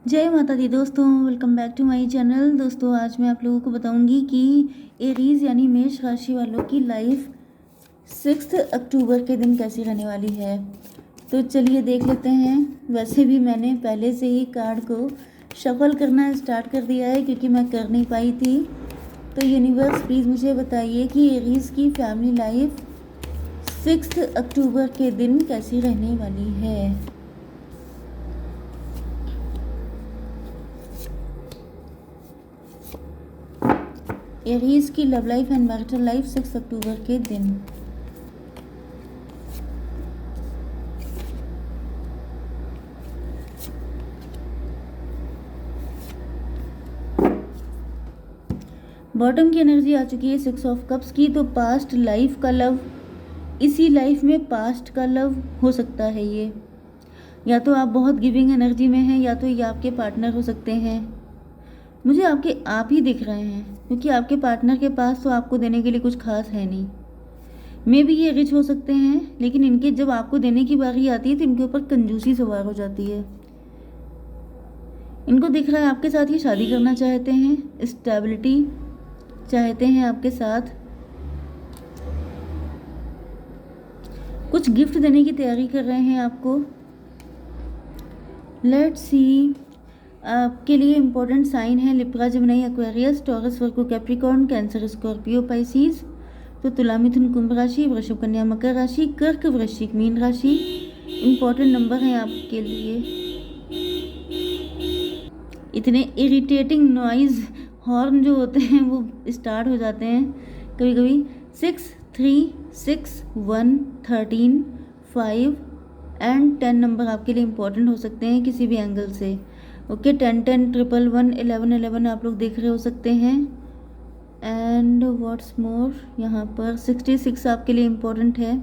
जय माता दी दोस्तों, welcome back to my channel. दोस्तों आज मैं आप लोगों को बताऊंगी कि एरीज़ यानी मेष राशि वालों की लाइफ 6 अक्टूबर के दिन कैसी रहने वाली है। तो चलिए देख लेते हैं। वैसे भी मैंने पहले से ही कार्ड को शफल करना स्टार्ट कर दिया है क्योंकि मैं कर नहीं पाई थी। तो यूनिवर्स प्लीज़ मुझे बताइए कि एरीज़ की फैमिली लाइफ 6 अक्टूबर के दिन कैसी रहने वाली है। एरीज की love life and marital life 6 अक्टूबर के दिन। बॉटम की एनर्जी आ चुकी है 6 ऑफ कप्स की। तो पास्ट लाइफ का लव, इसी लाइफ में पास्ट का लव हो सकता है। ये या तो आप बहुत गिविंग एनर्जी में हैं या तो ये आपके पार्टनर हो सकते हैं। मुझे आपके आप ही दिख रहे हैं क्योंकि आपके पार्टनर के पास तो आपको देने के लिए कुछ खास है नहीं। मे भी ये रिच हो सकते हैं, लेकिन इनके जब आपको देने की बारी आती है तो इनके ऊपर कंजूसी सवार हो जाती है। इनको दिख रहा है आपके साथ ये शादी करना चाहते हैं, स्टेबिलिटी चाहते हैं आपके साथ, कुछ गिफ्ट देने की तैयारी कर रहे हैं आपको। लेट्स सी, आपके लिए इम्पोर्टेंट साइन है लिब्रा, जेमिनी, एक्वेरियस, टॉरस, वर्गो, कैप्रिकॉर्न, कैंसर, स्कॉर्पियो, पाइसिस। तो तुला, मिथुन, कुंभ राशि, वृषभ, कन्या, मकर राशि, कर्क, वृश्चिक, मीन राशि इम्पोर्टेंट नंबर हैं आपके लिए। इतने इरिटेटिंग नॉइज़ हॉर्न जो होते हैं वो स्टार्ट हो जाते हैं कभी कभी। 6, 3, 6, 1, 13, 5 एंड 10 नंबर आपके लिए इम्पोर्टेंट हो सकते हैं किसी भी एंगल से। ओके, 10, 10, 111, 11, 11 आप लोग देख रहे हो सकते हैं। एंड व्हाट्स मोर, यहाँ पर 66 आपके लिए इम्पोर्टेंट है।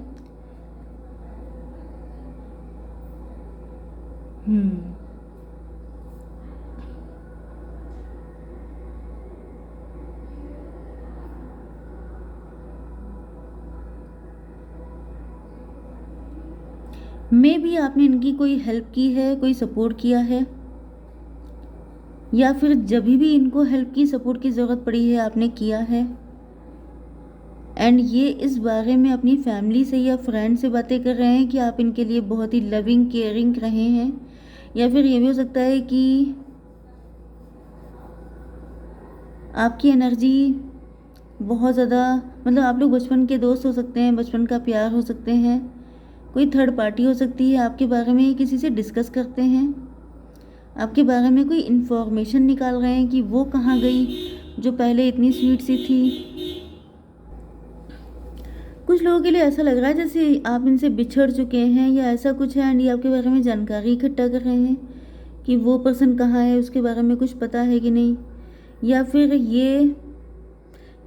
मे भी आपने इनकी कोई हेल्प की है, कोई सपोर्ट किया है, या फिर जब भी इनको हेल्प की सपोर्ट की ज़रूरत पड़ी है आपने किया है। एंड ये इस बारे में अपनी फैमिली से या फ्रेंड से बातें कर रहे हैं कि आप इनके लिए बहुत ही लविंग केयरिंग रहे हैं। या फिर ये भी हो सकता है कि आपकी एनर्जी बहुत ज़्यादा, मतलब आप लोग बचपन के दोस्त हो सकते हैं, बचपन का प्यार हो सकते हैं। कोई थर्ड पार्टी हो सकती है आपके बारे में किसी से डिस्कस करते हैं, आपके बारे में कोई इन्फॉर्मेशन निकाल रहे हैं कि वो कहाँ गई जो पहले इतनी स्वीट सी थी। कुछ लोगों के लिए ऐसा लग रहा है जैसे आप इनसे बिछड़ चुके हैं या ऐसा कुछ है, एंड ये आपके बारे में जानकारी इकट्ठा कर रहे हैं कि वो पर्सन कहाँ है, उसके बारे में कुछ पता है कि नहीं। या फिर ये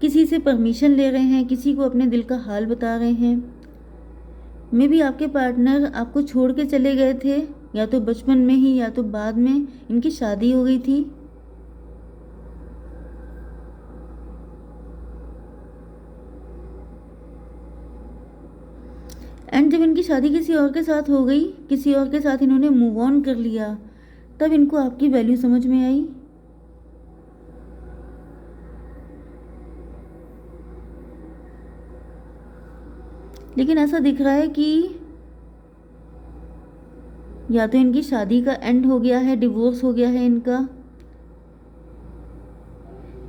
किसी से परमिशन ले रहे हैं, किसी को अपने दिल का हाल बता रहे हैं। मे भी आपके पार्टनर आपको छोड़ के चले गए थे, या तो बचपन में ही या तो बाद में इनकी शादी हो गई थी। एंड जब इनकी शादी किसी और के साथ हो गई, किसी और के साथ इन्होंने मूव ऑन कर लिया, तब इनको आपकी वैल्यू समझ में आई। लेकिन ऐसा दिख रहा है कि या तो इनकी शादी का एंड हो गया है, डिवोर्स हो गया है इनका,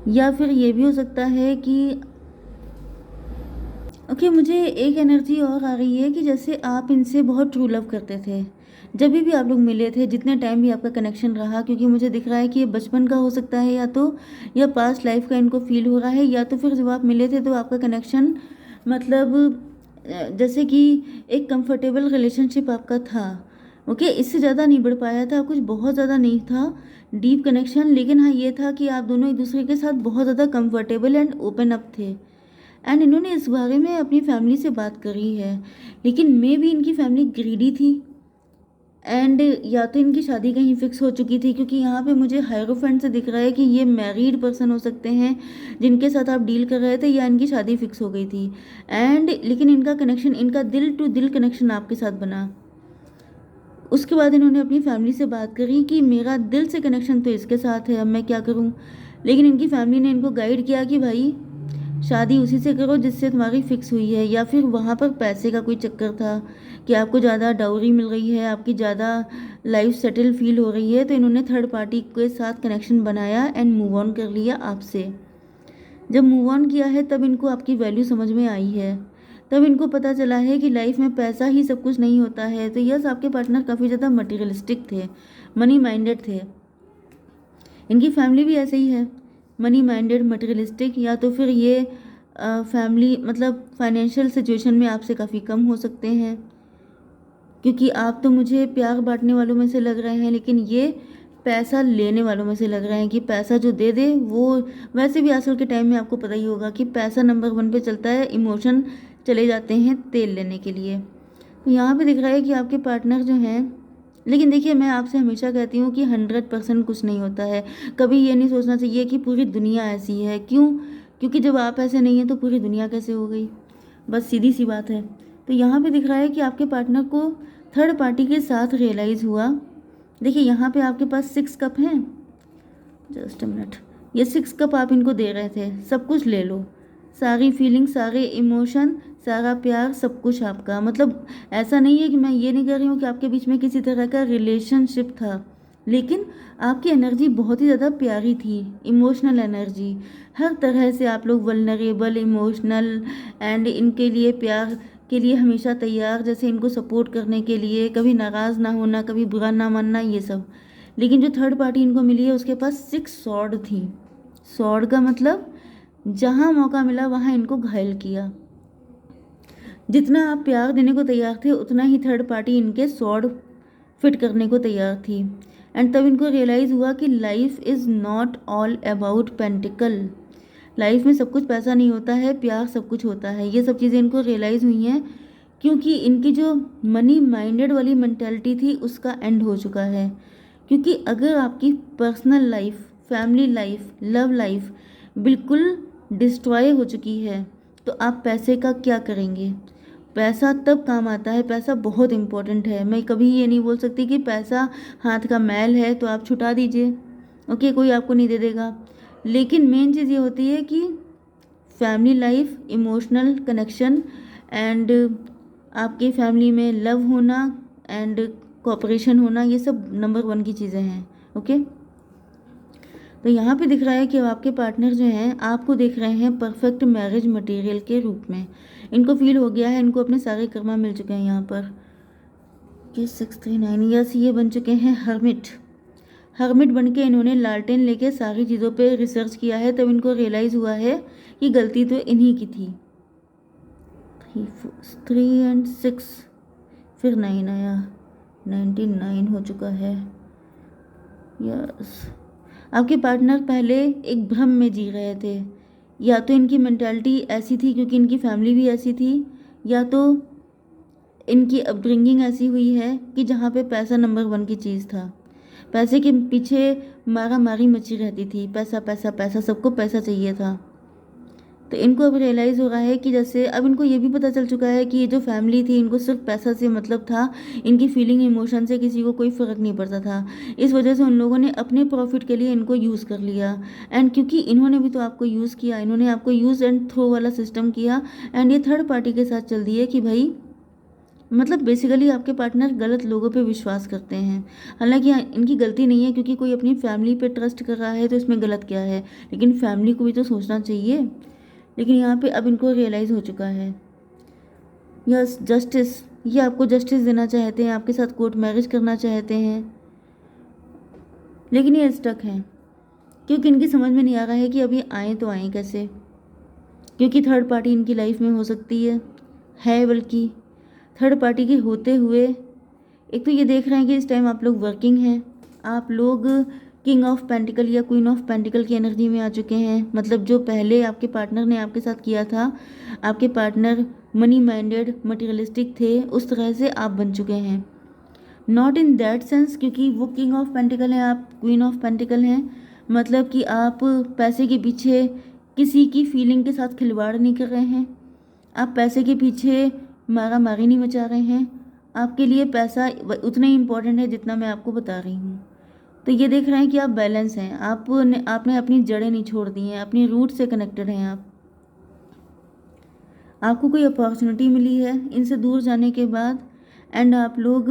या फिर ये भी हो सकता है कि ओके, मुझे एक एनर्जी और आ रही है कि जैसे आप इनसे बहुत ट्रू लव करते थे जब भी आप लोग मिले थे, जितने टाइम भी आपका कनेक्शन रहा। क्योंकि मुझे दिख रहा है कि ये बचपन का हो सकता है, या तो या पास्ट लाइफ का इनको फील हो रहा है, या तो फिर जब आप मिले थे तो आपका कनेक्शन मतलब जैसे कि एक कंफर्टेबल रिलेशनशिप आपका था। ओके, इससे ज़्यादा नहीं बढ़ पाया था, कुछ बहुत ज़्यादा नहीं था डीप कनेक्शन, लेकिन हाँ ये था कि आप दोनों एक दूसरे के साथ बहुत ज़्यादा कंफर्टेबल एंड ओपन अप थे। एंड इन्होंने इस बारे में अपनी फैमिली से बात करी है, लेकिन मे भी इनकी फैमिली ग्रीडी थी, एंड या तो इनकी शादी कहीं फिक्स हो चुकी थी। क्योंकि यहाँ पे मुझे हायरोफेंट से दिख रहा है कि ये मैरिड पर्सन हो सकते हैं जिनके साथ आप डील कर रहे थे, या इनकी शादी फिक्स हो गई थी। एंड लेकिन इनका कनेक्शन, इनका दिल टू दिल कनेक्शन आपके साथ बना। उसके बाद इन्होंने अपनी फैमिली से बात करी कि मेरा दिल से कनेक्शन तो इसके साथ है, अब मैं क्या करूं। लेकिन इनकी फैमिली ने इनको गाइड किया कि भाई शादी उसी से करो जिससे तुम्हारी फिक्स हुई है, या फिर वहाँ पर पैसे का कोई चक्कर था कि आपको ज़्यादा डाउरी मिल रही है, आपकी ज़्यादा लाइफ सेटल फील हो रही है, तो इन्होंने थर्ड पार्टी के साथ कनेक्शन बनाया एंड मूव ऑन कर लिया आपसे। जब मूव ऑन किया है तब इनको आपकी वैल्यू समझ में आई है, तब इनको पता चला है कि लाइफ में पैसा ही सब कुछ नहीं होता है। तो यस, आपके पार्टनर काफ़ी ज़्यादा मटीरियलिस्टिक थे, मनी माइंडेड थे। इनकी फैमिली भी ऐसे ही है, मनी माइंडेड, मटेरियलिस्टिक, या तो फिर ये फैमिली मतलब फाइनेंशियल सिचुएशन में आपसे काफ़ी कम हो सकते हैं, क्योंकि आप तो मुझे प्यार बांटने वालों में से लग रहे हैं, लेकिन ये पैसा लेने वालों में से लग रहे हैं कि पैसा जो दे दे वो। वैसे भी आजकल के टाइम में आपको पता ही होगा कि पैसा नंबर 1 पे चलता है, इमोशन चले जाते हैं तेल लेने के लिए। तो यहाँ पे दिख रहा है कि आपके पार्टनर जो हैं, लेकिन देखिए मैं आपसे हमेशा कहती हूँ कि 100% कुछ नहीं होता है। कभी ये नहीं सोचना चाहिए कि पूरी दुनिया ऐसी है। क्यों? क्योंकि जब आप ऐसे नहीं हैं तो पूरी दुनिया कैसे हो गई, बस सीधी सी बात है। तो यहाँ पे दिख रहा है कि आपके पार्टनर को थर्ड पार्टी के साथ रियलाइज़ हुआ। देखिए यहाँ पे आपके पास 6 कप हैं, जस्ट अ मिनट, ये 6 कप आप इनको दे रहे थे, सब कुछ ले लो, सारी फीलिंग, सारे इमोशन, सारा प्यार, सब कुछ आपका। मतलब ऐसा नहीं है कि मैं ये नहीं कह रही हूँ कि आपके बीच में किसी तरह का रिलेशनशिप था, लेकिन आपकी एनर्जी बहुत ही ज़्यादा प्यारी थी, इमोशनल एनर्जी। हर तरह से आप लोग वल्नरेबल, इमोशनल एंड इनके लिए प्यार के लिए हमेशा तैयार, जैसे इनको सपोर्ट करने के लिए, कभी नाराज़ ना होना, कभी बुरा ना मानना, ये सब। लेकिन जो थर्ड पार्टी इनको मिली है उसके पास 6 सॉर्ड थी। सॉर्ड का मतलब जहाँ मौका मिला वहाँ इनको घायल किया। जितना आप प्यार देने को तैयार थे उतना ही थर्ड पार्टी इनके सॉर्ड फिट करने को तैयार थी। एंड तब इनको रियलाइज़ हुआ कि life is not all about pentacle. Life में सब कुछ पैसा नहीं होता है, प्यार सब कुछ होता है। ये सब चीज़ें इनको रियलाइज़ हुई हैं क्योंकि इनकी जो मनी माइंडेड वाली मेंटालिटी थी उसका एंड हो चुका है। क्योंकि अगर आपकी personal life, family life, love life बिल्कुल डिस्ट्रॉय हो चुकी है तो आप पैसे का क्या करेंगे? पैसा तब काम आता है, पैसा बहुत इम्पोर्टेंट है। मैं कभी ये नहीं बोल सकती कि पैसा हाथ का मैल है तो आप छुटा दीजिए, ओके, कोई आपको नहीं दे देगा। लेकिन मेन चीज़ ये होती है कि family life, emotional connection and आपकी फैमिली में लव होना एंड कोऑपरेशन होना, ये सब नंबर 1 की चीज़ें हैं, ओके। तो यहाँ पे दिख रहा है कि आपके पार्टनर जो हैं आपको देख रहे हैं परफेक्ट मैरिज मटेरियल के रूप में। इनको फील हो गया है, इनको अपने सारे कर्मा मिल चुके हैं यहाँ पर। ये 639 यस, ये बन चुके हैं हर्मिट। हर्मिट बन के इन्होंने लालटेन लेके सारी चीज़ों पे रिसर्च किया है, तब इनको रियलाइज़ हुआ है कि गलती तो इन्हीं की थी। 3 एंड 6 फिर 9 आया, 99 हो चुका है। यस, आपके पार्टनर पहले एक भ्रम में जी रहे थे। या तो इनकी मेंटालिटी ऐसी थी क्योंकि इनकी फैमिली भी ऐसी थी, या तो इनकी अपब्रिंगिंग ऐसी हुई है कि जहाँ पे पैसा नंबर 1 की चीज़ था। पैसे के पीछे मारा मारी मची रहती थी, पैसा पैसा पैसा, सबको पैसा चाहिए था। तो इनको अब रियलाइज़ हो रहा है कि जैसे अब इनको ये भी पता चल चुका है कि ये जो फैमिली थी इनको सिर्फ पैसा से मतलब था, इनकी फीलिंग, इमोशन से किसी को कोई फ़र्क नहीं पड़ता था। इस वजह से उन लोगों ने अपने प्रॉफिट के लिए इनको यूज़ कर लिया। एंड क्योंकि इन्होंने भी तो आपको यूज़ किया, इन्होंने आपको यूज़ एंड थ्रो वाला सिस्टम किया, एंड ये थर्ड पार्टी के साथ चल दिए कि भाई मतलब बेसिकली आपके पार्टनर गलत लोगों पे विश्वास करते हैं। हालांकि इनकी गलती नहीं है, क्योंकि कोई अपनी फैमिली पे ट्रस्ट कर रहा है तो इसमें गलत क्या है, लेकिन फैमिली को भी तो सोचना चाहिए। लेकिन यहाँ पे अब इनको रियलाइज़ हो चुका है। यस, जस्टिस, ये आपको जस्टिस देना चाहते हैं, आपके साथ कोर्ट मैरिज करना चाहते हैं, लेकिन ये स्टक हैं क्योंकि इनकी समझ में नहीं आ रहा है कि अभी आए तो आए कैसे। क्योंकि थर्ड पार्टी इनकी लाइफ में हो सकती है बल्कि थर्ड पार्टी के होते हुए एक तो ये देख रहे हैं कि इस टाइम आप लोग वर्किंग हैं, आप लोग किंग ऑफ पेंटिकल या क्वीन ऑफ पेंटिकल की एनर्जी में आ चुके हैं। मतलब जो पहले आपके पार्टनर ने आपके साथ किया था, आपके पार्टनर मनी माइंडेड, मटेरियलिस्टिक थे, उस तरह से आप बन चुके हैं। नॉट इन दैट सेंस, क्योंकि वो किंग ऑफ पेंटिकल हैं, आप क्वीन ऑफ पेंटिकल हैं। मतलब कि आप पैसे के पीछे किसी की फीलिंग के साथ खिलवाड़ नहीं कर रहे हैं, आप पैसे के पीछे मारा मारी नहीं मचा रहे हैं, आपके लिए पैसा उतना ही इम्पोर्टेंट है जितना मैं आपको बता रही हूँ। तो ये देख रहे हैं कि आप बैलेंस हैं, आपने अपनी जड़ें नहीं छोड़ दी हैं, अपनी रूट से कनेक्टेड हैं आप। आपको कोई अपॉर्चुनिटी मिली है इनसे दूर जाने के बाद, एंड आप लोग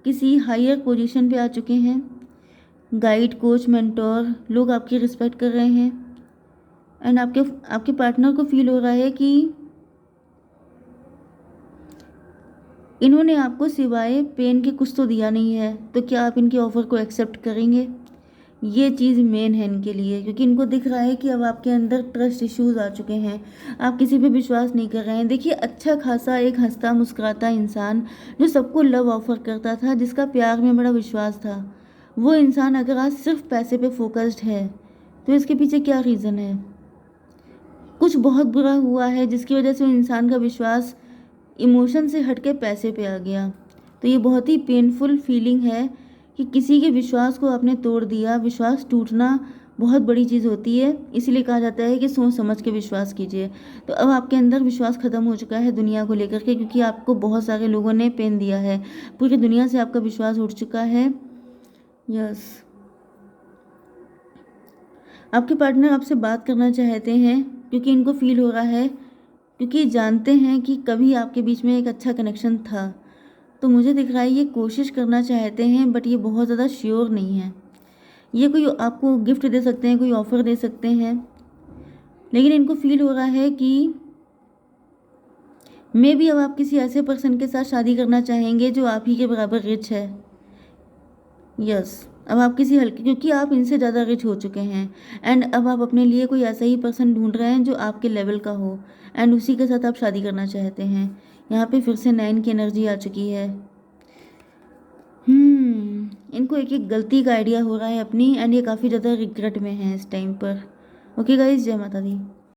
किसी हायर पोजीशन पे आ चुके हैं। गाइड, कोच, मेंटोर लोग आपकी रिस्पेक्ट कर रहे हैं, एंड आपके पार्टनर को फील हो रहा है कि इन्होंने आपको सिवाय पेन के कुछ तो दिया नहीं है, तो क्या आप इनके ऑफ़र को एक्सेप्ट करेंगे? ये चीज़ मेन है इनके लिए, क्योंकि इनको दिख रहा है कि अब आपके अंदर ट्रस्ट इश्यूज आ चुके हैं, आप किसी पे विश्वास नहीं कर रहे हैं। देखिए, अच्छा खासा एक हंसता मुस्कुराता इंसान जो सबको लव ऑफर करता था, जिसका प्यार में बड़ा विश्वास था, वो इंसान अगर आज सिर्फ पैसे पे फोकस्ड है, तो इसके पीछे क्या रीज़न है? कुछ बहुत बुरा हुआ है जिसकी वजह से उन इंसान का विश्वास इमोशन से हट के पैसे पे आ गया। तो ये बहुत ही पेनफुल फीलिंग है कि किसी के विश्वास को आपने तोड़ दिया। विश्वास टूटना बहुत बड़ी चीज़ होती है, इसीलिए कहा जाता है कि सोच समझ के विश्वास कीजिए। तो अब आपके अंदर विश्वास ख़त्म हो चुका है दुनिया को लेकर के, क्योंकि आपको बहुत सारे लोगों ने पेन दिया है, पूरी दुनिया से आपका विश्वास उठ चुका है। यस, आपके पार्टनर आपसे बात करना चाहते हैं क्योंकि इनको फील हो रहा है, क्योंकि जानते हैं कि कभी आपके बीच में एक अच्छा कनेक्शन था। तो मुझे दिख रहा है ये कोशिश करना चाहते हैं, बट ये बहुत ज़्यादा श्योर नहीं है। ये कोई आपको गिफ्ट दे सकते हैं, कोई ऑफ़र दे सकते हैं, लेकिन इनको फील हो रहा है कि मे बी अब आप किसी ऐसे पर्सन के साथ शादी करना चाहेंगे जो आप ही के बराबर रिच है। यस, अब आप किसी हल्के, क्योंकि आप इनसे ज़्यादा रिच हो चुके हैं, एंड अब आप अपने लिए कोई ऐसा ही पर्सन ढूंढ रहे हैं जो आपके लेवल का हो, एंड उसी के साथ आप शादी करना चाहते हैं। यहाँ पे फिर से 9 की एनर्जी आ चुकी है। इनको एक एक गलती का आइडिया हो रहा है अपनी, एंड ये काफ़ी ज़्यादा रिग्रेट में है इस टाइम पर। ओके गाइज, जय माता दी।